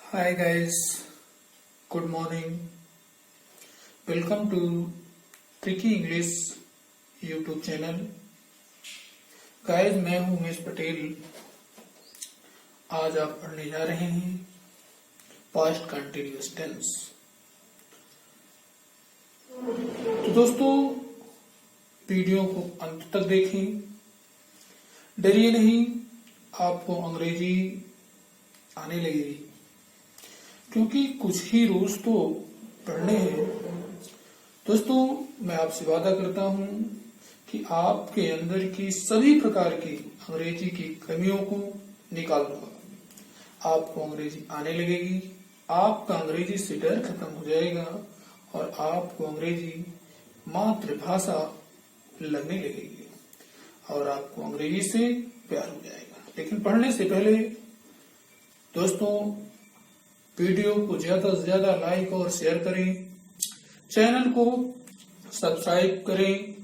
Hi guys, good morning. Welcome to Tricky English YouTube channel. Guys मैं हूं उमेश पटेल. आज आप पढ़ने जा रहे हैं पास्ट कंटिन्यूअस टेंस. तो दोस्तों वीडियो को अंत तक देखें. डरिए नहीं, आपको अंग्रेजी आने लगेगी क्योंकि कुछ ही रूल्स तो पढ़ने हैं. दोस्तों मैं आपसे वादा करता हूं कि आपके अंदर की सभी प्रकार की अंग्रेजी की कमियों को निकाल दूंगा. आपको अंग्रेजी आने लगेगी, आपका अंग्रेजी से डर खत्म हो जाएगा और आपको अंग्रेजी मातृभाषा लगने लगेगी और आपको अंग्रेजी से प्यार हो जाएगा. लेकिन पढ़ने से पहले दोस्तों वीडियो को ज्यादा से ज्यादा लाइक और शेयर करें, चैनल को सब्सक्राइब करें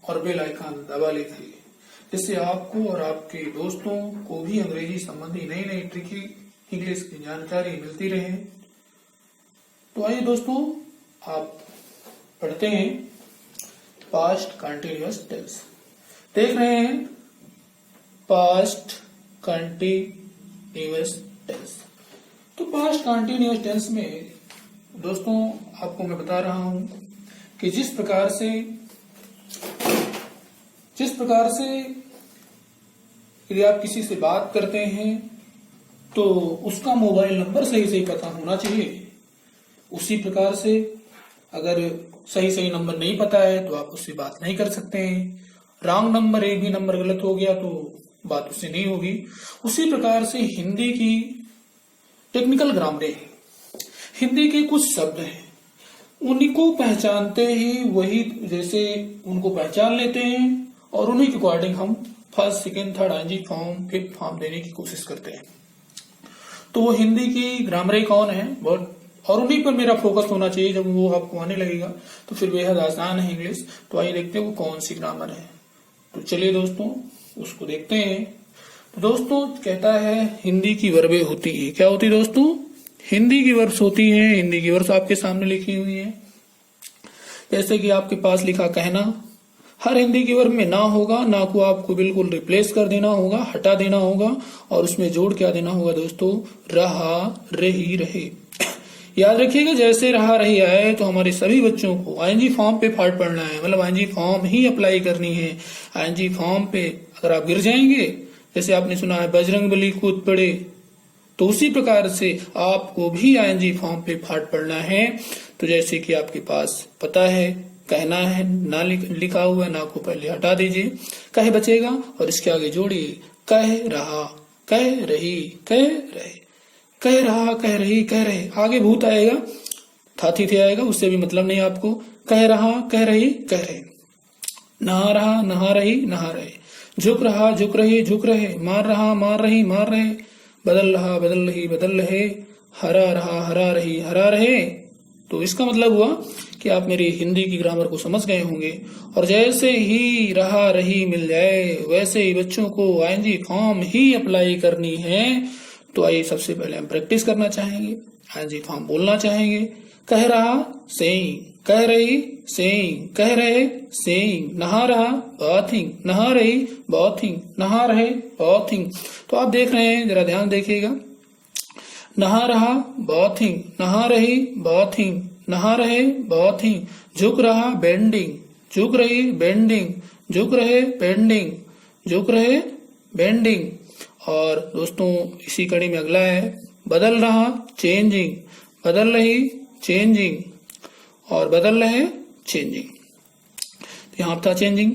और बेल आइकन दबा लीजिए, जिससे आपको और आपके दोस्तों को भी अंग्रेजी संबंधी नई नई ट्रिकी इंग्लिश की जानकारी मिलती रहे. तो आइए दोस्तों आप पढ़ते हैं पास्ट कंटिन्यूअस टेंस. देख रहे हैं पास्ट कंटिन्यूअस टेंस. तो पास्ट कंटिन्यूअस टेंस में दोस्तों आपको मैं बता रहा हूं कि जिस प्रकार से यदि आप किसी से बात करते हैं तो उसका मोबाइल नंबर सही पता होना चाहिए, उसी प्रकार से अगर सही नंबर नहीं पता है तो आप उससे बात नहीं कर सकते हैं. रॉन्ग नंबर, एक भी नंबर गलत हो गया तो बात उससे नहीं होगी. उसी प्रकार से हिंदी की टेक्निकल ग्रामर है. हिंदी के कुछ शब्द हैं, उनको पहचानते ही वही जैसे उनको पहचान लेते हैं और उन्हीं के अकॉर्डिंग हम first, second, third, ING form, fifth form देने की कोशिश करते हैं. तो वो हिंदी की ग्रामर कौन है और उन्हीं पर मेरा फोकस होना चाहिए. जब वो आपको आने लगेगा तो फिर बेहद आसान है इंग्लिश. तो आइए देखते हैं वो कौन सी ग्रामर है. तो चलिए दोस्तों उसको देखते हैं. तो दोस्तों कहता है हिंदी की वर्बें होती है. क्या होती है दोस्तों? हिंदी की वर्ब्स होती है. हिंदी की वर्ब्स आपके सामने लिखी हुई है. जैसे कि आपके पास लिखा कहना. हर हिंदी की वर्ब में ना होगा, ना को आपको बिल्कुल रिप्लेस कर देना होगा, हटा देना होगा और उसमें जोड़ क्या देना होगा दोस्तों? रहा, रही, रहे. याद रखिएगा जैसे रहा रही आए तो हमारे सभी बच्चों को आईएनजी फॉर्म पे पार्ट पढ़ना है, मतलब आईएनजी फॉर्म ही अप्लाई करनी है. आईएनजी फॉर्म पे अगर आप गिर जाएंगे, जैसे आपने सुना है बजरंगबली कूद पड़े, तो उसी प्रकार से आपको भी आईएनजी फॉर्म पे पार्ट पढ़ना है. तो जैसे कि आपके पास पता है कहना है, ना लिखा हुआ ना को पहले हटा दीजिए, कह बचेगा और इसके आगे जोड़िए कह रहा, कह रही, कह रहे, कह रहा, कह रही, कह रहे. आगे भूत आएगा, थाथी थे आएगा, उससे भी मतलब नहीं आपको. कह रहा, कह रही, कह रहे. नहा रहा, नहा रही, नहा रहे. झुक रहा, झुक रही, झुक रहे. मार रहा, मार रही, मार रहे. बदल रहा, बदल रही, बदल रहे. हरा रहा, हरा रही, हरा रहे. तो इसका मतलब हुआ कि आप मेरी हिंदी की ग्रामर को समझ गए होंगे. और जैसे ही रहा रही मिल जाए वैसे ही बच्चों को आईएनजी फॉर्म ही अप्लाई करनी है. तो आइए सबसे पहले हम प्रैक्टिस करना चाहेंगे, आईएनजी फॉर्म बोलना चाहेंगे. कह रहा, सेइंग. कह रही, सेइंग. कह रहे, सेइंग. नहा रहा, बाथिंग. नहा रही, बाथिंग. नहा रहे, बाथिंग. तो आप देख रहे हैं, जरा ध्यान देखिएगा. नहा रहा, बाथिंग. नहा रही, बाथिंग. नहा रहे, बाथिंग. झुक रहा, बेंडिंग. झुक रही, बेंडिंग. झुक रहे, बेंडिंग. झुक रहे, बेंडिंग. और दोस्तों इसी कड़ी में अगला है बदल रहा, चेंजिंग. बदल रही, चेंजिंग. और बदल रहे, चेंजिंग. तो यहां था चेंजिंग.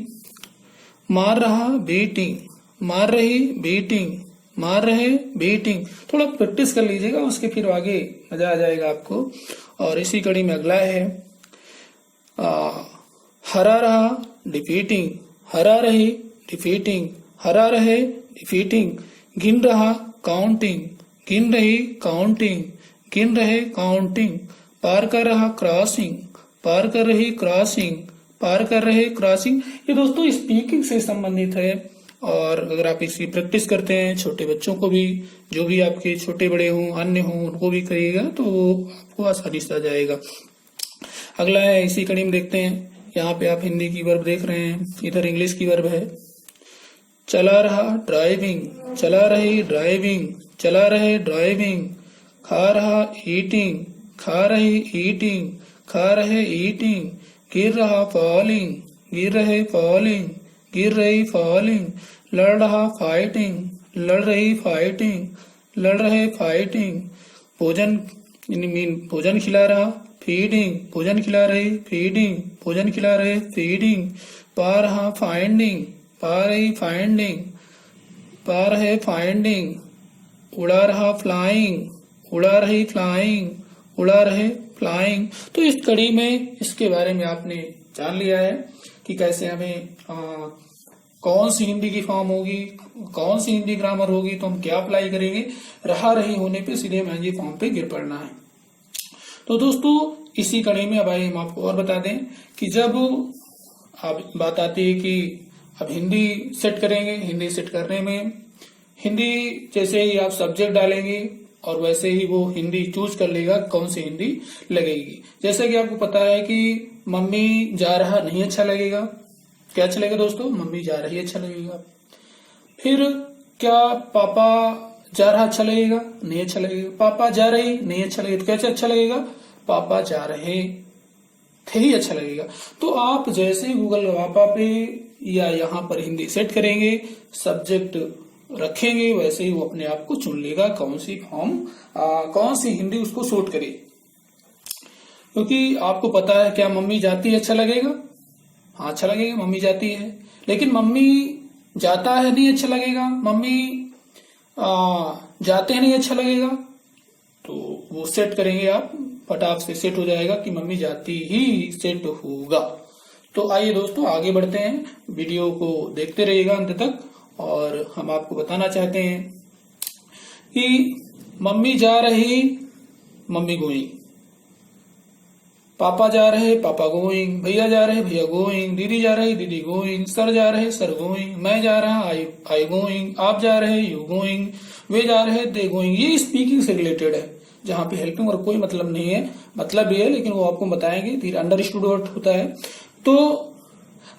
मार रहा, बीटिंग. मार रही, बीटिंग. मार रहे, बीटिंग. थोड़ा प्रैक्टिस कर लीजिएगा, उसके फिर आगे मजा आ जाएगा आपको. और इसी कड़ी में अगला है हरा रहा, डिफीटिंग. हरा रही, डिफीटिंग. हरा रहे, डिफीटिंग. गिन रहा, काउंटिंग. गिन रही, काउंटिंग. गिन रहे, काउंटिंग. पार कर रहा, क्रॉसिंग. पार कर रही, क्रॉसिंग. पार कर रहे, क्रॉसिंग. ये दोस्तों स्पीकिंग से संबंधित है. और अगर आप इसकी प्रैक्टिस करते हैं, छोटे बच्चों को भी, जो भी आपके छोटे बड़े हों, अन्य हों, उनको भी करिएगा तो आपको आसानी से आ जाएगा। अगला है, इसी कड़ी में देखते हैं। यहाँ पे आप हिंदी की वर्ब देख रहे हैं, इधर इंग्लिश की वर्ब है। चला रहा ड्राइविंग, चला रही ड्राइविंग, चला रहे ड्राइविंग। खा रहा ईटिंग, खा रही ईटिंग, खा रहे ईटिंग। गिर रहा फॉलिंग, गिर रहे फॉलिंग, गिर रही फॉलिंग। लड़ रहा फाइटिंग, लड़ रही फाइटिंग, लड़ रहे फाइटिंग। भोजन मीन भोजन खिला रहा, फीडिंग, भोजन खिला रही, फीडिंग, भोजन खिला रहे, फीडिंग। पा रहा फाइंडिंग, पा रही फाइंडिंग, पा रहे फाइंडिंग। उड़ा रहा फ्लाइंग, उड़ा रही फ्लाइंग, उड़ा रहे फ्लाइंग। तो इस कड़ी में इसके बारे में आपने जान लिया है कि कैसे हमें कौन सी हिंदी की फॉर्म होगी, कौन सी हिंदी ग्रामर होगी, तो हम क्या अप्लाई करेंगे। रहा रही होने पे सीधे मैंजी फॉर्म पे गिर पड़ना है। तो दोस्तों, इसी कड़ी में अब आइए हम आपको और बता दें कि जब आप बात आती है कि अब हिंदी सेट करेंगे, हिंदी सेट करने में हिंदी जैसे ही आप सब्जेक्ट डालेंगे और वैसे ही वो हिंदी चूज कर लेगा कौन सी हिंदी लगेगी। जैसे कि आपको पता है कि मम्मी जा रहा नहीं अच्छा लगेगा, क्या अच्छा लगेगा दोस्तों, मम्मी जा रही अच्छा लगेगा। फिर क्या पापा जा रहा अच्छा लगेगा, नहीं अच्छा लगेगा। पापा जा रही नहीं अच्छा लगेगा, तो कैसे अच्छा लगेगा, पापा जा रहे थे ही अच्छा लगेगा। तो आप जैसे गूगल पापा पे या यहाँ पर हिंदी सेट करेंगे, सब्जेक्ट रखेंगे, वैसे ही वो अपने आप को चुन लेगा कौन सी फॉर्म, कौन सी हिंदी उसको सूट करे। क्योंकि आपको पता है क्या मम्मी जाती है अच्छा लगेगा, हाँ अच्छा लगेगा, मम्मी जाती है। लेकिन मम्मी जाता है नहीं अच्छा लगेगा, मम्मी जाते हैं नहीं अच्छा लगेगा। तो वो सेट करेंगे आप, फटाक से सेट हो जाएगा कि मम्मी जाती ही सेट होगा। तो आइए दोस्तों आगे बढ़ते हैं, वीडियो को देखते रहिएगा अंत तक। और हम आपको बताना चाहते हैं कि मम्मी जा रही, मम्मी गोइंग। पापा जा रहे, पापा गोइंग। भैया जा रहे, भैया गोइंग। दीदी जा रही, दीदी गोइंग। सर जा रहे, सर गोइंग। मैं जा रहा, आई गोइंग। आप जा रहे, यू गोइंग। वे जा रहे, दे गोइंग। ये स्पीकिंग से रिलेटेड है, जहां पे हेल्पिंग और कोई मतलब नहीं है, मतलब भी है लेकिन वो आपको बताएंगे, फिर अंडरस्टूड होता है। तो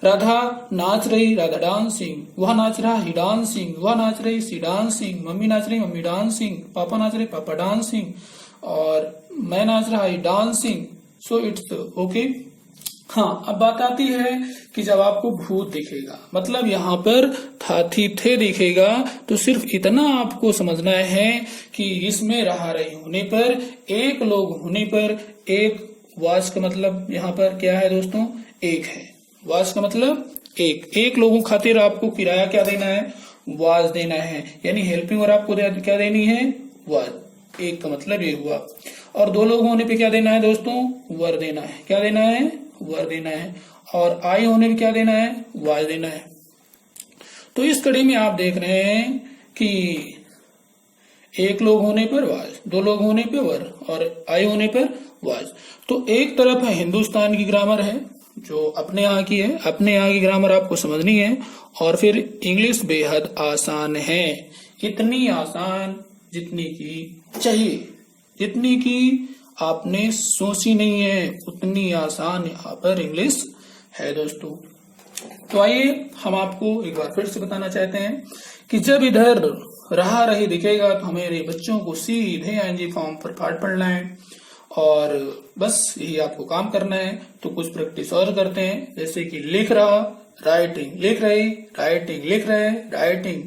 राधा नाच रही, राधा डांसिंग। वह नाच रहा, ही डांसिंग। वह नाच रही, सी डांसिंग। मम्मी नाच रही, मम्मी डांसिंग। पापा नाच रहे, पापा डांसिंग। और मैं नाच रहा, ही डांसिंग। So it's okay. हाँ, अब बात आती है कि जब आपको भूत दिखेगा, मतलब यहाँ पर था थी थे दिखेगा, तो सिर्फ इतना आपको समझना है कि इसमें रहा रही होने पर, एक लोग होने पर, एक वाज का मतलब यहाँ पर क्या है दोस्तों, एक है। वाज का मतलब एक लोगों खातिर आपको किराया क्या देना है, वाज देना है, यानी हेल्पिंग और आपको क्या देनी है, वाज। एक का मतलब ये हुआ। और दो लोग होने पे क्या देना है दोस्तों, वर देना है। क्या देना है, वर देना है। और आई होने पे क्या देना है, वाज देना है। तो इस कड़ी में आप देख रहे हैं कि एक लोग होने पर वाज, दो लोग होने पे वर, और आई होने पर वाज। तो एक तरफ है हिंदुस्तान की ग्रामर है जो अपने यहाँ की है, अपने यहाँ की ग्रामर आपको समझनी है। और फिर इंग्लिश बेहद आसान है, इतनी आसान जितनी की चाहिए, जितनी की आपने सोची नहीं है, उतनी आसान यहाँ पर इंग्लिश है दोस्तों। तो आइए हम आपको एक बार फिर से बताना चाहते हैं कि जब इधर रहा रही दिखेगा तो हमारे बच्चों को सीधे आईएनजी फॉर्म पर पाठ पढ़ना है और बस यही आपको काम करना है। तो कुछ प्रैक्टिस और करते हैं, जैसे कि लिख रहा, राइटिंग, लिख रही, राइटिंग, लिख रहे, राइटिंग।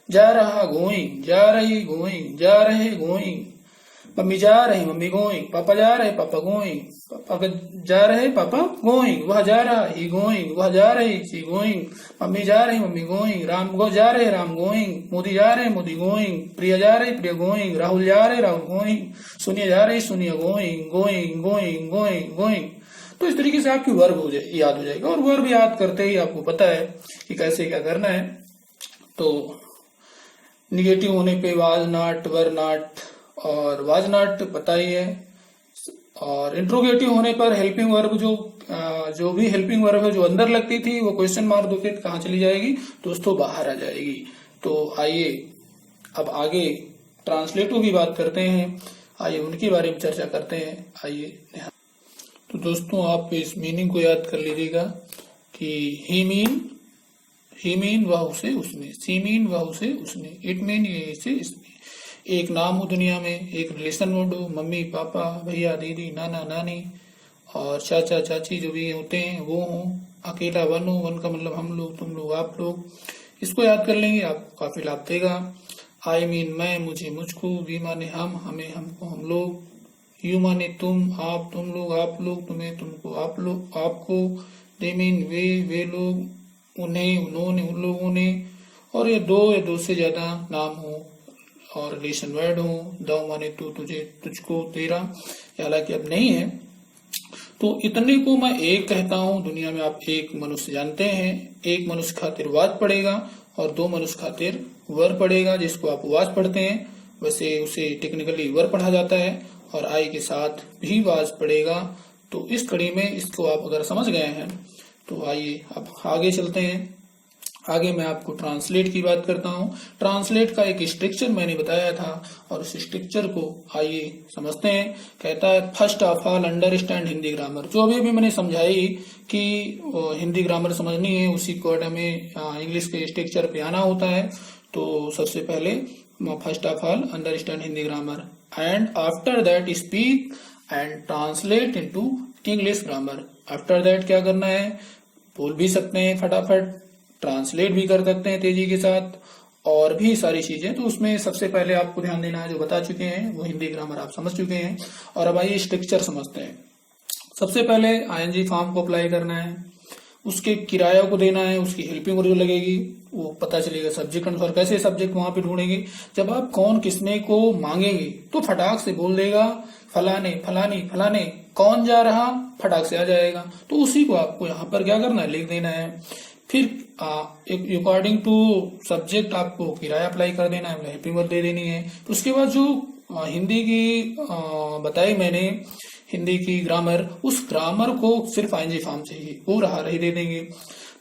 जा रहा, गोइंग, जा रही, गोइंग, जा रहे, गोइंग। मम्मी जा रही, मम्मी गोइंग। पापा जा रहे, पापा गोइंग। पापा जा रहे, पापा गोइंग। वह जा रहा, ही गोइंग। वह जा रही, शी गोइंग। मम्मी जा रही, मम्मी गोइंग। राम जा रहे, राम गोइंग। मोदी जा रहे, मोदी गोइंग। प्रिया जा रही, प्रिया गोइंग। राहुल जा रहे, राहुल गोइंग। सोनिया जा रही, Sonia going, going, going, going, going. तो इस तरीके से आपकी वर्ब याद हो जाएगा। और वर्ब याद करते ही आपको पता है कि कैसे क्या करना है। तो निगेटिव होने पे वाज नॉट, वर नॉट और वाज नॉट पता ही है। और इंट्रोगेटिव होने पर हेल्पिंग वर्ब जो जो भी हेल्पिंग वर्ब है जो अंदर लगती थी वो क्वेश्चन मार्क दो के कहाँ चली जाएगी दोस्तों, बाहर आ जाएगी। तो आइए अब आगे ट्रांसलेटों की बात करते हैं, आइए उनके बारे में चर्चा करते हैं। आइए तो दोस्तों आप इस मीनिंग को याद कर लीजिएगा कि ही मीन वह उसे उसने, सी मीन वह उसे उसने, इट मीन ये इसे इसने। एक नाम हो दुनिया में, एक रिलेशन वर्ड हो, मम्मी पापा भैया दीदी नाना नानी और चाचा चाची जो भी होते हैं वो हों, अकेला वन हो, वन का मतलब हम लोग तुम लोग आप लोग, इसको याद कर लेंगे आपको काफी लाभ देगा। आई मीन मैं मुझे मुझको, वी माने हम हमें हमको हम लोग, यू माने तुम आप तुम लोग आप लोग, तुम्हें तुमको आप लोग आपको, दे मीन वे लोग, उन्हें उन्होंने उन लोगों ने, और ये दो या दो से ज्यादा नाम हो और रिलेशन वर्ड हो, दो माने तू तुझे तुझको तेरा, हालांकि अब नहीं है। तो इतने को मैं एक कहता हूं, दुनिया में आप एक मनुष्य जानते हैं, एक मनुष्य खातिर वाच पड़ेगा और दो मनुष्य खातिर वर पड़ेगा, जिसको आप वाच पढ़ते हैं वैसे उसे टेक्निकली वर पढ़ा जाता है, और आई के साथ भी वाच पड़ेगा। तो इस कड़ी में इसको आप अगर समझ गए हैं तो आइए अब आगे चलते हैं। आगे मैं आपको ट्रांसलेट की बात करता हूँ। ट्रांसलेट का एक स्ट्रक्चर मैंने बताया था और उस स्ट्रक्चर को आइए समझते हैं। कहता है first of all understand Hindi grammar. जो अभी मैंने समझाई कि हिंदी ग्रामर समझनी है उसी को हमें इंग्लिश के स्ट्रक्चर पे आना होता है। तो सबसे पहले first of all understand Hindi grammar and after that speak and translate into English grammar. After that क्या करना है, बोल भी सकते हैं फटाफट, ट्रांसलेट भी कर सकते हैं तेजी के साथ, और भी सारी चीजें। तो उसमें सबसे पहले आपको ध्यान देना है, जो बता चुके हैं वो हिंदी ग्रामर आप समझ चुके हैं। और अब आइए स्ट्रक्चर समझते हैं। सबसे पहले आईएनजी फॉर्म को अप्लाई करना है, उसके किराया को देना है, उसकी हेल्पिंग वर्ब जो लगेगी वो पता चलेगा सब्जेक्ट अनुसार। कैसे सब्जेक्ट वहां पे ढूंढेंगे, जब आप कौन किसने को मांगेंगे तो फटाक से बोल देगा फलाने फलानी फलाने, कौन जा रहा फटाक से आ जाएगा। तो उसी को आपको यहाँ पर क्या करना है, लिख देना है। फिर अकॉर्डिंग टू सब्जेक्ट आपको किराया अप्लाई कर देना है, हेल्पिंग वर्ब दे देनी है। तो उसके बाद जो हिंदी की बताई मैंने हिंदी की ग्रामर, उस ग्रामर को सिर्फ आईएनजी फॉर्म चाहिए, वो रहा रही दे देंगे।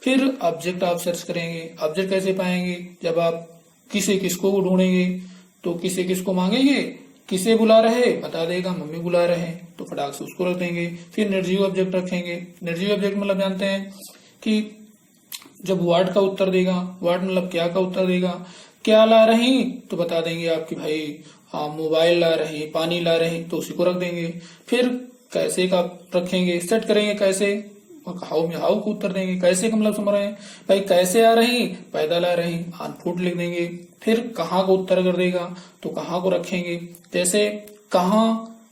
फिर ऑब्जेक्ट आप सर्च करेंगे। ऑब्जेक्ट कैसे पाएंगे, जब आप किसे किसको ढूंढेंगे तो किसे किसको मांगेंगे, किसे बुला रहे बता देगा, मम्मी बुला रहे हैं तो फटाक से उसको रख देंगे। फिर निर्जीव ऑब्जेक्ट रखेंगे। निर्जीव ऑब्जेक्ट मतलब जानते हैं कि जब वर्ड का उत्तर देगा, वर्ड मतलब क्या का उत्तर देगा, क्या ला रही तो बता देंगे आपकी भाई मोबाइल ला रहे, पानी ला रहे, तो उसी को रख देंगे। फिर कैसे का रखेंगे, सेट करेंगे कैसे, हाउ में हाउ को उत्तर देंगे। कैसे का मतलब समझ रहे हैं भाई, कैसे आ रही पैदल आ रही, ऑन फुट लिख देंगे। फिर कहाँ को उत्तर कर देगा तो कहाँ को रखेंगे, जैसे कहाँ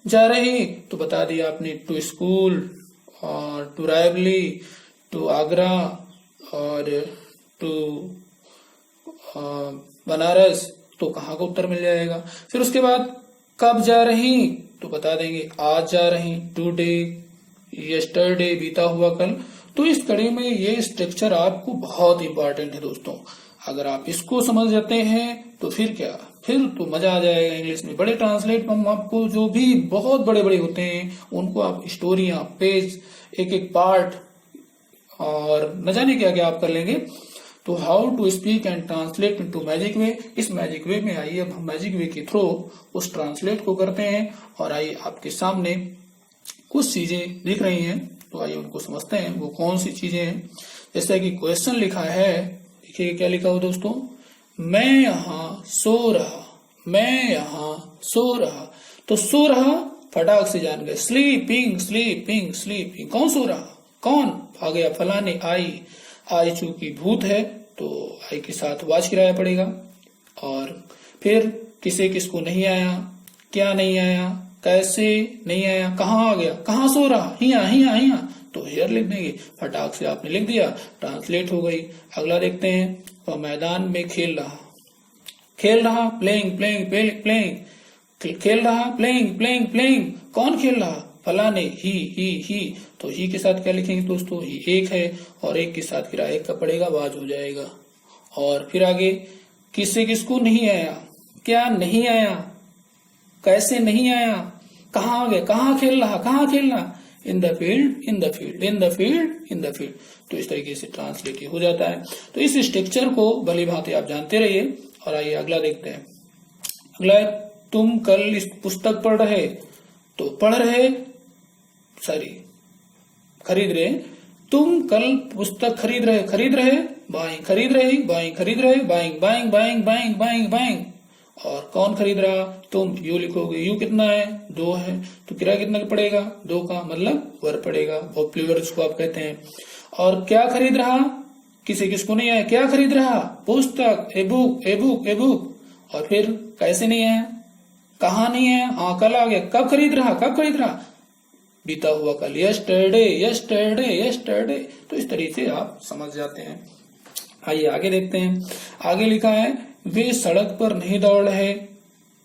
जा रही तो बता दिया आपने टू स्कूल और टू रायबली, टू आगरा और टू बनारस, तो कहाँ का उत्तर मिल जाएगा। फिर उसके बाद कब जा रही तो बता देंगे आज जा रही, टुडे, यस्टरडे बीता हुआ कल। तो इस कड़ी में ये स्ट्रक्चर आपको बहुत इंपॉर्टेंट है दोस्तों। अगर आप इसको समझ जाते हैं तो फिर क्या, फिर तो मजा आ जाएगा इंग्लिश में। बड़े ट्रांसलेट हम आपको जो भी बहुत बड़े बड़े होते हैं उनको आप स्टोरियां, पेज, एक एक पार्ट और न जाने क्या क्या आप कर लेंगे। तो how to speak and translate into magic way. इस मैजिक वे में आइए अब हम मैजिक वे के थ्रू उस ट्रांसलेट को करते हैं। और आइए आपके सामने कुछ चीजें दिख रही हैं तो आइए उनको समझते हैं वो कौन सी चीजें हैं। जैसे कि क्वेश्चन लिखा है, देखिए क्या लिखा हो दोस्तों, मैं यहाँ सो रहा, मैं यहाँ सो रहा। तो सो रहा फटाक से जान गए, स्लीपिंग स्लीपिंग स्लीपिंग। कौन सो रहा, कौन आ गया फलाने, आई चूंकि भूत है तो आई के साथ वाच किराया पड़ेगा। और फिर किसे किसको नहीं आया, क्या नहीं आया, कैसे नहीं आया, कहाँ आ गया, कहाँ सो रहा, हिया हिया हिया, तो हेयर लिख देंगे। फटाक से आपने लिख दिया, ट्रांसलेट हो गई। अगला देखते हैं, वह मैदान में खेल रहा, खेल रहा प्लेइंग प्लेइंग प्लेइंग, खेल रहा प्लेइंग प्लेइंग प्लेइंग। कौन खेल रहा, फलाने, ही। तो ही के साथ क्या लिखेंगे दोस्तों, ही एक है और एक के साथ किराया एक का पड़ेगा, वाज हो जाएगा। और फिर आगे किससे किसको नहीं आया, क्या नहीं आया, कैसे नहीं आया, कहाँ आ गया, कहाँ खेल रहा, कहाँ खेल रहा, in the field, in the field, in the field, in the field. तो इस तरीके से ट्रांसलेट हो जाता है। तो इस स्ट्रक्चर को भली भांति आप जानते रहिए। और आइए अगला देखते हैं। अगला है, तुम कल इस पुस्तक पढ़ रहे, तो पढ़ रहे, सॉरी खरीद रहे, तुम कल पुस्तक खरीद रहे, खरीद रहे, बाइंग, खरीद रही, बाइंग, खरीद रहे, buying, buying, buying, buying, buying, buying. और कौन खरीद रहा, तुम। यू लिखोगे, यू कितना है, 2 है, तो किराया कितना पड़ेगा, 2 का, मतलब वर पड़ेगा, और प्लूरल इसको आप कहते हैं। और क्या खरीद रहा, किसे किसको नहीं आया, क्या खरीद रहा, पुस्तक, a book, a book, a book. और फिर कैसे नहीं आया, कहाँ नहीं आया, हाँ कल आ गया, कब खरीद रहा, कब खरीद रहा, बीता हुआ कल, यस्टरडे, यस्टरडे, यस्टरडे। तो इस तरीके से आप समझ जाते हैं। आइए आगे देखते हैं। आगे लिखा है, वे सड़क पर नहीं दौड़ रहे,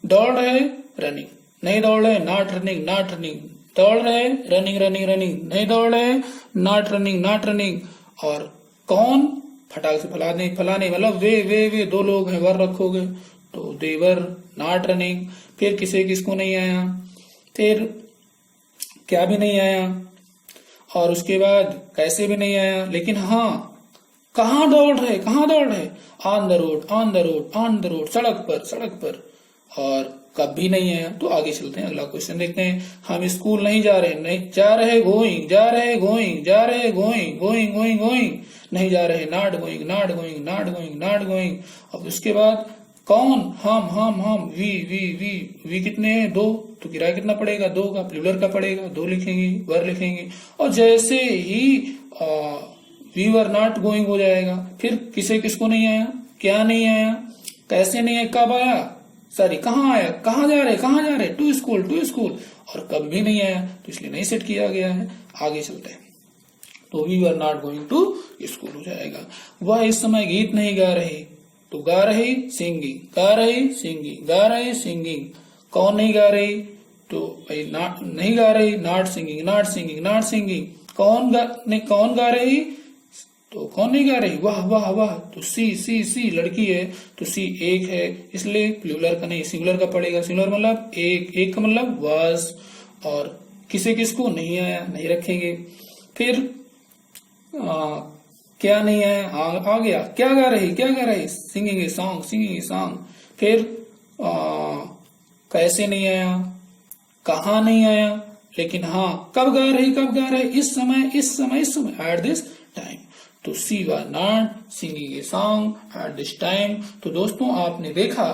दौड़ रहे, रनिंग, नहीं दौड़ रहे, नॉट रनिंग, नॉट रनिंग, दौड़ रहे, रनिंग, रनिंग, रनिंग, नहीं दौड़ रहे, नॉट रनिंग, नॉट रनिंग। और कौन, फटाक से फलाने, फलाने, मतलब वे 2 लोग हैं, वर रखोगे तो देवर, नॉट रनिंग। फिर किसे किसको नहीं आया, फिर क्या भी नहीं आया, और उसके बाद कैसे भी नहीं आया। लेकिन हाँ, कहाँ दौड़ रहे, कहाँ दौड़ रहे, on the road, on the road, on the road, सड़क पर, सड़क पर। और कब भी नहीं आया। तो आगे चलते हैं, अगला क्वेश्चन देखते हैं। हम स्कूल नहीं जा रहे, नहीं जा रहे, गोइंग, जा रहे, गोइंग, जा रहे, गोइंग, गोइंग, गोइंग, गोइंग, नहीं जा रहे, not going, not going, not going, not going. और उसके बाद कौन, हम, वी कितने हैं, 2, तो किराया कितना पड़ेगा, 2 का, प्लूरल का पड़ेगा, 2 लिखेंगे, वर लिखेंगे। और जैसे ही वी वर नॉट गोइंग हो जाएगा। फिर किसे किसको नहीं आया, क्या नहीं आया, कैसे नहीं आया, कब आया, सॉरी कहाँ आया, कहाँ जा रहे, कहाँ जा रहे, टू स्कूल, टू स्कूल। और कब भी नहीं आया, तो इसलिए नहीं सेट किया गया है। आगे चलते हैं। तो we were not going to school हो जाएगा। वह इस समय गीत नहीं गा रहे, तो गा रही, सिंगिंग, गा रही, सिंगिंग, गा रही, सिंगिंग। कौन नहीं गा रही, तो नॉट, नहीं गा रही, not singing, not singing, not singing. कौन गा रही, तो कौन नहीं गा रही, वाह वाह वाह। तो सी लड़की है, तो सी एक है, इसलिए प्लूरल का नहीं, सिंगुलर का पड़ेगा। सिंगुलर मतलब एक का मतलब वाज। और किसे किसको नहीं आया, नहीं रखेंगे। फिर क्या नहीं आया, आ गया, क्या गा रही, क्या गा रही, singing a song, singing a song. फिर कैसे नहीं आया, कहाँ नहीं आया, लेकिन हाँ कब गा रही, कब गा रही, इस समय, इस समय, इस समय, एट दिस टाइम। तो she was not singing a song at this time. तो दोस्तों आपने देखा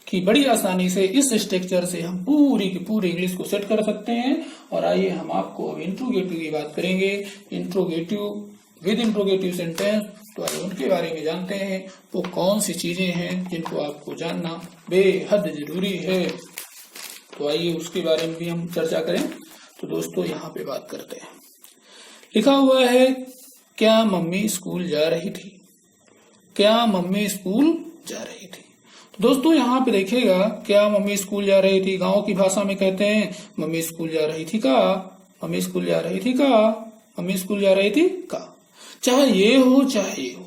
कि बड़ी आसानी से इस स्ट्रक्चर से हम पूरी की पूरी इंग्लिश को सेट कर सकते हैं। और आइए हम आपको अब इंट्रोगेटिव की बात करेंगे। इंट्रोगेटिव विद इंट्रोगेटिव सेंटेंस, तो आइए उनके बारे में जानते हैं। वो कौन सी चीजें हैं जिनको आपको जानना बेहद जरूरी है। तो आइए उसके बारे में भी हम चर्चा करें। तो दोस्तों यहाँ पे बात करते हैं। लिखा हुआ है, क्या मम्मी स्कूल जा रही थी, क्या मम्मी स्कूल जा रही थी। तो दोस्तों यहाँ पे देखिएगा, क्या मम्मी स्कूल जा रही थी, गांव की भाषा में कहते हैं मम्मी स्कूल जा रही थी का, मम्मी स्कूल जा रही थी का, मम्मी स्कूल जा रही थी का। चाहे ये हो चाहे ये हो,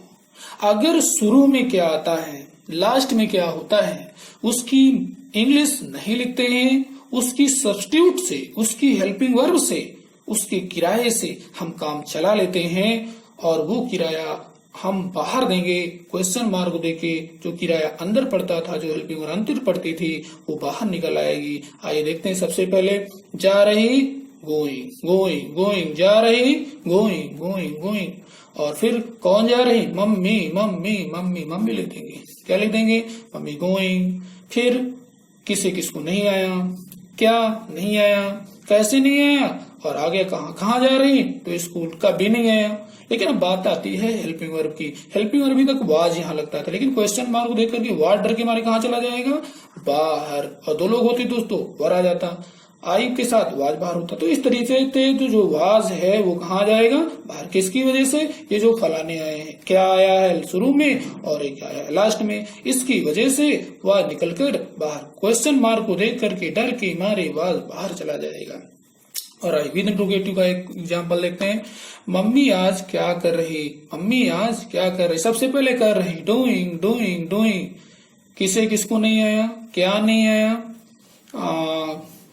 अगर शुरू में क्या आता है, लास्ट में क्या होता है, उसकी इंग्लिश नहीं लिखते हैं, उसकी सब्स्टिट्यूट से, उसकी हेल्पिंग वर्ब से, उसके किराए से हम काम चला लेते हैं। और वो किराया हम बाहर देंगे क्वेश्चन मार्क देके। जो किराया अंदर पड़ता था, जो हेल्पिंग वर्ब अंदर पड़ती थी, वो बाहर निकल आएगी। आइए देखते हैं। सबसे पहले जा रही, गोइंग, गोइंग, गोइंग, जा रही, गोइंग, गोइंग, गोइंग। और फिर कौन जा रही, मम्मी, मम्मी, मम्मी, मम्मी लिख देंगे। क्या लिख देंगे, मम्मी गोइंग। फिर किसे किसको नहीं आया, क्या नहीं आया, कैसे नहीं आया, और आगे कहाँ कहाँ जा रही, तो स्कूल का भी नहीं आया। लेकिन अब बात आती है हेल्पिंग वर्ब की। हेल्पिंग वर्ब भी तक वाज यहाँ लगता था, लेकिन क्वेश्चन मार्क देख करके वाज डर के मारे कहाँ चला जाएगा, बाहर। और 2 लोग होते दोस्तों, वर आ जाता, आई के साथ वाज बाहर होता। तो इस तरीके से तो जो वाज है वो कहाँ जाएगा, बाहर। किसकी वजह से, ये जो फलाने आए हैं, क्या आया है शुरू में और एक आया है लास्ट में, इसकी वजह से वाज निकलकर बाहर। क्वेश्चन मार्क को देख करके डर के मारे वाज बाहर चला जाएगा। और आई विद इंट्रोगेटिव का एक एग्जांपल देखते हैं। मम्मी आज क्या कर रही, मम्मी आज क्या कर रही। सबसे पहले कर रही, डूइंग, डूइंग, डूइंग। किसे किसको नहीं आया, क्या नहीं आया,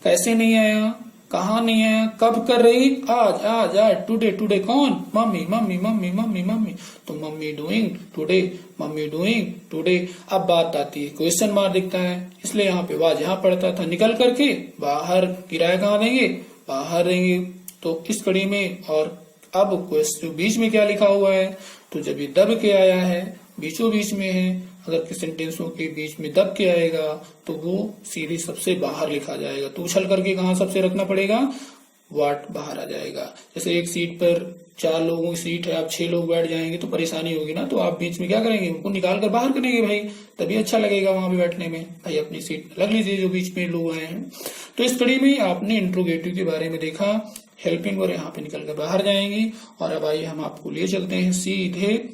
कैसे नहीं आया, कहाँ नहीं आया, कब कर रही, आज आज आज, टुडे टुडे कौन, mummy mummy mummy mummy mummy, तो mummy doing today, mummy doing today. अब बात आती है क्वेश्चन मार्क दिखता है, इसलिए यहाँ पे वाज यहाँ पड़ता था, निकल करके बाहर, किराया कहाँ देंगे, बाहर देंगे। तो इस कड़ी में और अब क्वेश्चन बीच में क्या लिखा हुआ है, तो जब ये दब के आया है, बीचों बीच में है, अगर किसी सेंटेंसों के बीच में दब के आएगा तो वो सीधी सबसे बाहर लिखा जाएगा। तो उछल करके कहाँ सबसे रखना पड़ेगा, वाट बाहर आ जाएगा। जैसे एक सीट पर 4 लोगों की सीट है, आप 6 लोग बैठ जाएंगे तो परेशानी होगी ना, तो आप बीच में क्या करेंगे, उनको निकाल कर बाहर करेंगे भाई, तभी अच्छा लगेगा वहां पे बैठने में। भाई अपनी सीट लग लीजिए जो बीच में लोग आए हैं। तो इस कड़ी में आपने इंट्रोगेटिव के बारे में देखा, हेल्पिंग और यहाँ पे निकल कर बाहर जाएंगी। और अब आइए हम आपको ले चलते हैं सीधे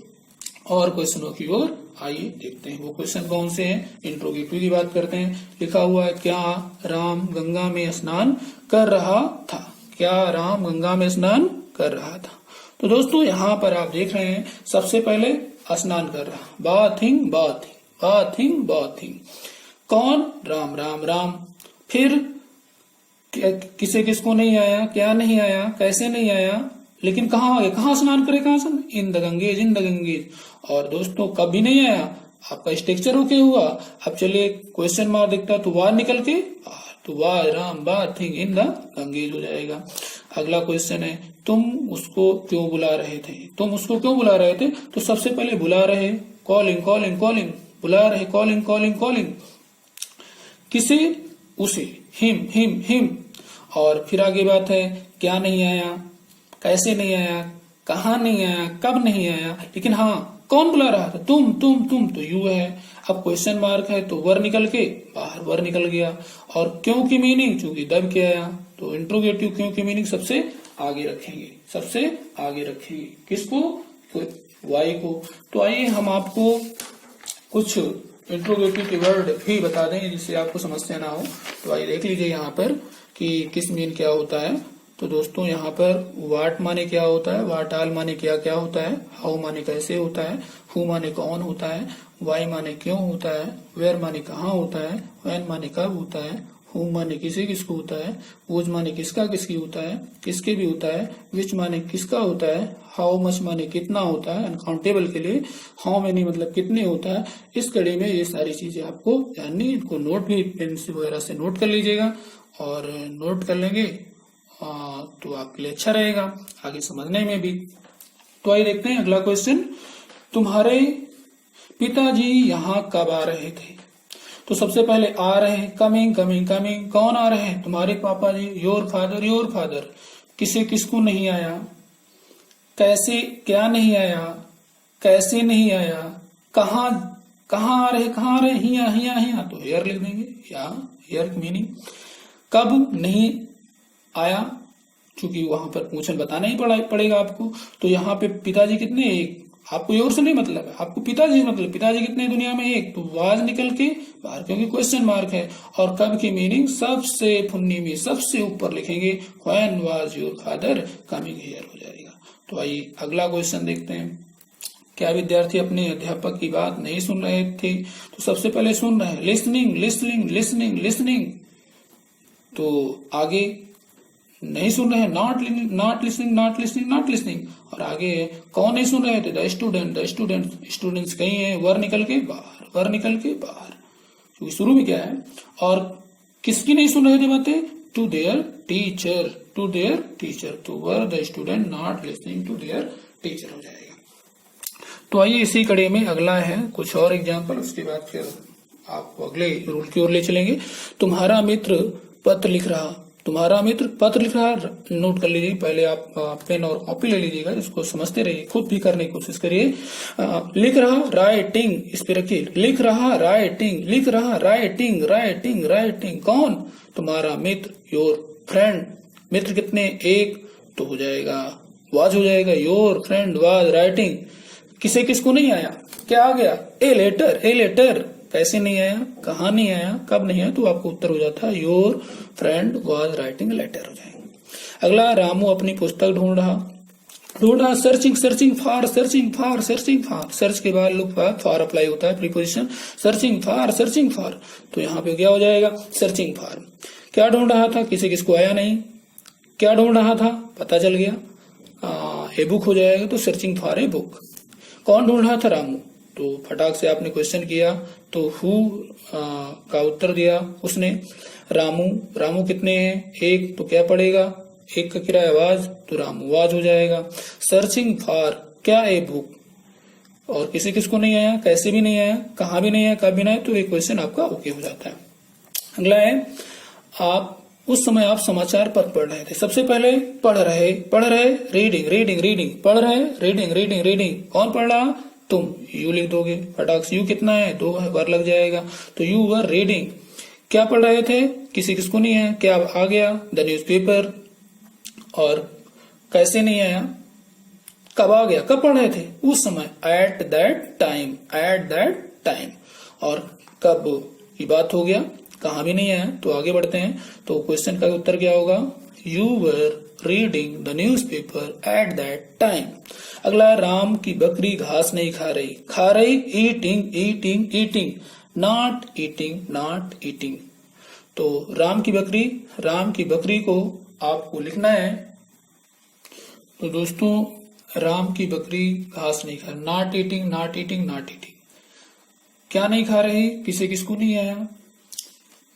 और क्वेश्चनों की ओर, आइए देखते हैं वो क्वेश्चन कौन से हैं। इंट्रोगेटिव की बात करते हैं। लिखा हुआ है, क्या राम गंगा में स्नान कर रहा था, क्या राम गंगा में स्नान कर रहा था। तो दोस्तों यहाँ पर आप देख रहे हैं, सबसे पहले स्नान कर रहा, बाथिंग बाथिंग बाथिंग बाथिंग, कौन, राम राम राम। फिर किसे किसको नहीं आया, क्या नहीं आया, कैसे नहीं आया, लेकिन कहाँ आ गया, कहाँ स्नान करे, कहाँ से, इन the Ganges, in the Ganges. और दोस्तों कभी नहीं आया, आपका स्ट्रक्चर ओके हुआ। अब चलिए क्वेश्चन मार्क दिखता तो वार निकल के, तो was Ram bathing in the Ganges हो जाएगा। अगला क्वेश्चन है, तुम उसको क्यों बुला रहे थे, तुम उसको क्यों बुला रहे थे। तो सबसे पहले बुला रहे, कॉलिंग कॉलिंग कॉलिंग, बुला रहे, कॉलिंग कॉलिंग कॉलिंग, किसे, उसे, हिम हिम हिम। और फिर आगे बात है, क्या नहीं आया, कैसे नहीं आया, कहाँ नहीं आया, कब नहीं आया, लेकिन हाँ कौन बुला रहा था, तुम तो यू है। अब क्वेश्चन मार्क है तो वर निकल के बाहर, वर निकल गया। और क्यों की मीनिंग, चूंकि दब के आया, तो इंट्रोगेटिव क्यों की मीनिंग सबसे आगे रखेंगे, सबसे आगे रखेंगे, किसको, वाई को। तो आइए हम आपको कुछ इंट्रोगेटिव के वर्ड भी बता दें जिससे आपको समस्या ना हो। तो आइए देख लीजिए यहाँ पर कि किस मीन क्या होता है। तो दोस्तों यहाँ पर वाट माने क्या होता है, वाट आल माने क्या क्या होता है, हाउ माने कैसे होता है, हु माने कौन होता है, वाई माने क्यों होता है, वेयर माने कहाँ होता है, व्हेन माने कब होता है, हु माने किसे किसको होता है, वुज माने किसका किसकी होता है, किसके भी होता है, विच माने किसका होता है, हाउ मच माने कितना होता है, अनकाउंटेबल के लिए हाउ मेनी मतलब कितने होता है। इस कड़ी में ये सारी चीजें आपको जाननी, इनको नोट भी पेन से वगैरह से नोट कर लीजिएगा, और नोट कर लेंगे तो आपके लिए अच्छा रहेगा आगे समझने में भी। तो आइए देखते हैं अगला क्वेश्चन, तुम्हारे पिताजी यहाँ कब आ रहे थे। तो सबसे पहले आ रहे हैं, कमिंग कमिंग कमिंग, कौन आ रहे हैं, तुम्हारे पापा जी, योर फादर योर फादर। किसे किसको नहीं आया, कैसे क्या नहीं आया, कैसे नहीं आया, कहाँ कहाँ आ रहे, कहाँ आ रहे, हिया हिया हिया, तो हेयर लिख देंगे, या हेयर मीनिंग। कब नहीं आया, क्योंकि वहां पर पूछन बताना ही पड़ेगा आपको। तो यहाँ पे पिताजी कितने, एक, आपको योर से नहीं मतलब है, आपको पिताजी मतलब, पिताजी कितने दुनिया में, एक, तो वाज निकल के बाहर क्योंकि क्वेश्चन मार्क है। और कब की मीनिंग सबसे फुन्नी में सबसे ऊपर लिखेंगे, when was your father coming here हो जाएगा। तो आइए अगला क्वेश्चन देखते हैं, क्या विद्यार्थी अपने अध्यापक की बात नहीं सुन रहे थे। तो सबसे पहले सुन रहे हैं, लिसनिंग लिसनिंग लिसनिंग लिसनिंग। तो आगे नहीं सुन रहे हैं, not listening not listening not listening. और आगे कौन नहीं सुन रहे थे, द स्टूडेंट स्टूडेंट्स कहीं है, वर निकल के बाहर, वर निकल के बाहर, क्योंकि शुरू में क्या है। और किसकी नहीं सुन रहे थे बातें, to their teacher, to their teacher, तो were the student not listening to their teacher हो जाएगा। तो आइए इसी कड़ी में अगला है कुछ और एग्जाम्पल, उसके बाद फिर आपको अगले रूल की ओर ले चलेंगे। तुम्हारा मित्र पत्र लिख रहा, तुम्हारा मित्र पत्र लिख रहा, नोट कर लीजिए, पहले आप पेन और कॉपी ले लीजिएगा, इसको समझते रहिए, खुद भी करने की कोशिश करिए। लिख रहा, राइटिंग, इस पे रखिए, लिख रहा राइटिंग, लिख रहा राइटिंग राइटिंग राइटिंग, कौन, तुम्हारा मित्र, योर फ्रेंड, मित्र कितने, एक, तो हो जाएगा वाज हो जाएगा, योर फ्रेंड वाज राइटिंग। किसे किसको नहीं आया, क्या आ गया, ए लेटर, ए लेटर, कैसे नहीं आया, कहाँ नहीं आया, कब नहीं आया, तो आपको उत्तर हो जाता है your friend was writing letter हो जाएगा। अगला, रामू अपनी पुस्तक ढूंढ रहा, searching searching for searching for searching for, search के बाद लुक फॉर अप्लाई होता है प्रीपोजिशन, सर्चिंग फॉर, तो यहाँ पे क्या हो जाएगा, सर्चिंग फॉर। क्या ढूंढ रहा था, किसी किसको आया नहीं, क्या ढूंढ रहा था, पता चल गया, ए बुक हो जाएगा, तो सर्चिंग फॉर ए बुक। कौन ढूंढ रहा था, रामू। तो फटाक से आपने क्वेश्चन किया तो हु का उत्तर दिया उसने, रामू। रामू कितने हैं, एक, तो क्या पड़ेगा, एक का किराया वाज, तो रामू वाज हो जाएगा। सर्चिंग फॉर क्या, ए बुक। और किसी किसको नहीं आया, कैसे भी नहीं आया, कहाँ भी नहीं आया, कब भी नहीं आया, तो ये क्वेश्चन आपका ओके हो जाता है। अगला है, आप उस समय आप समाचार पत्र पढ़ रहे थे। सबसे पहले पढ़ रहे, रीडिंग रीडिंग रीडिंग, पढ़ रहे, रीडिंग रीडिंग रीडिंग, कौन पढ़ रहा, तुम। यू लिख दोगे, फटाक से। यू कितना है, 2 बार लग जाएगा, तो यू वर रीडिंग। क्या पढ़ रहे थे, किसी किसको नहीं है, क्या आ गया, द न्यूज़पेपर। और कैसे नहीं आया, कब आ गया, कब पढ़ रहे थे, उस समय, at that time, at that time. और कब की बात हो गया, कहाँ भी नहीं आया, तो आगे बढ़ते हैं। तो क्वेश्चन का उत्तर क्या होगा, you were reading the newspaper at that time. अगला, राम की बकरी घास नहीं खा रही, खा रही, eating eating eating, not eating not eating. तो राम की बकरी को आपको लिखना है। तो दोस्तों, राम की बकरी घास नहीं खा, not eating not eating not eating. क्या नहीं खा रही, किसे किसको नहीं आया,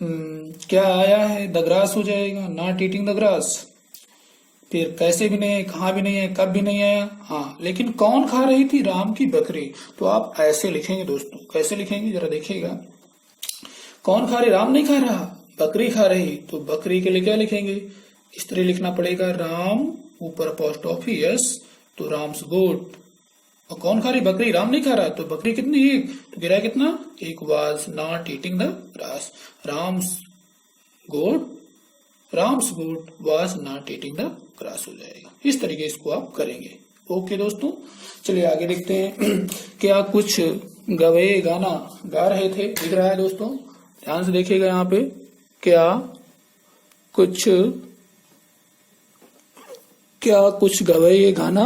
क्या आया है, द ग्रास हो जाएगा, नॉट ईटिंग द ग्रास। फिर कैसे भी नहीं है, कहाँ भी नहीं है, कब भी नहीं आया, हाँ, लेकिन कौन खा रही थी, राम की बकरी। तो आप ऐसे लिखेंगे दोस्तों, कैसे लिखेंगे जरा देखिएगा। कौन खा रही, राम नहीं खा रहा, बकरी खा रही, तो बकरी के लिए क्या लिखेंगे, इस तरह लिखना पड़ेगा, राम ऊपर अपोस्ट्रोफी यस, तो राम्स गोट। और कौन खा रही, बकरी, राम नहीं खा रहा, तो बकरी कितनी, एक, तो किराया कितना, एक, was not eating the grass, Ram's goat was not eating the grass हो जाएगा। इस तरीके इसको आप करेंगे। ओके दोस्तों, चलिए आगे देखते हैं। क्या कुछ गवे गाना गा रहे थे, दिख रहा है दोस्तों, ध्यान से देखिएगा यहाँ पे। क्या कुछ गवे गाना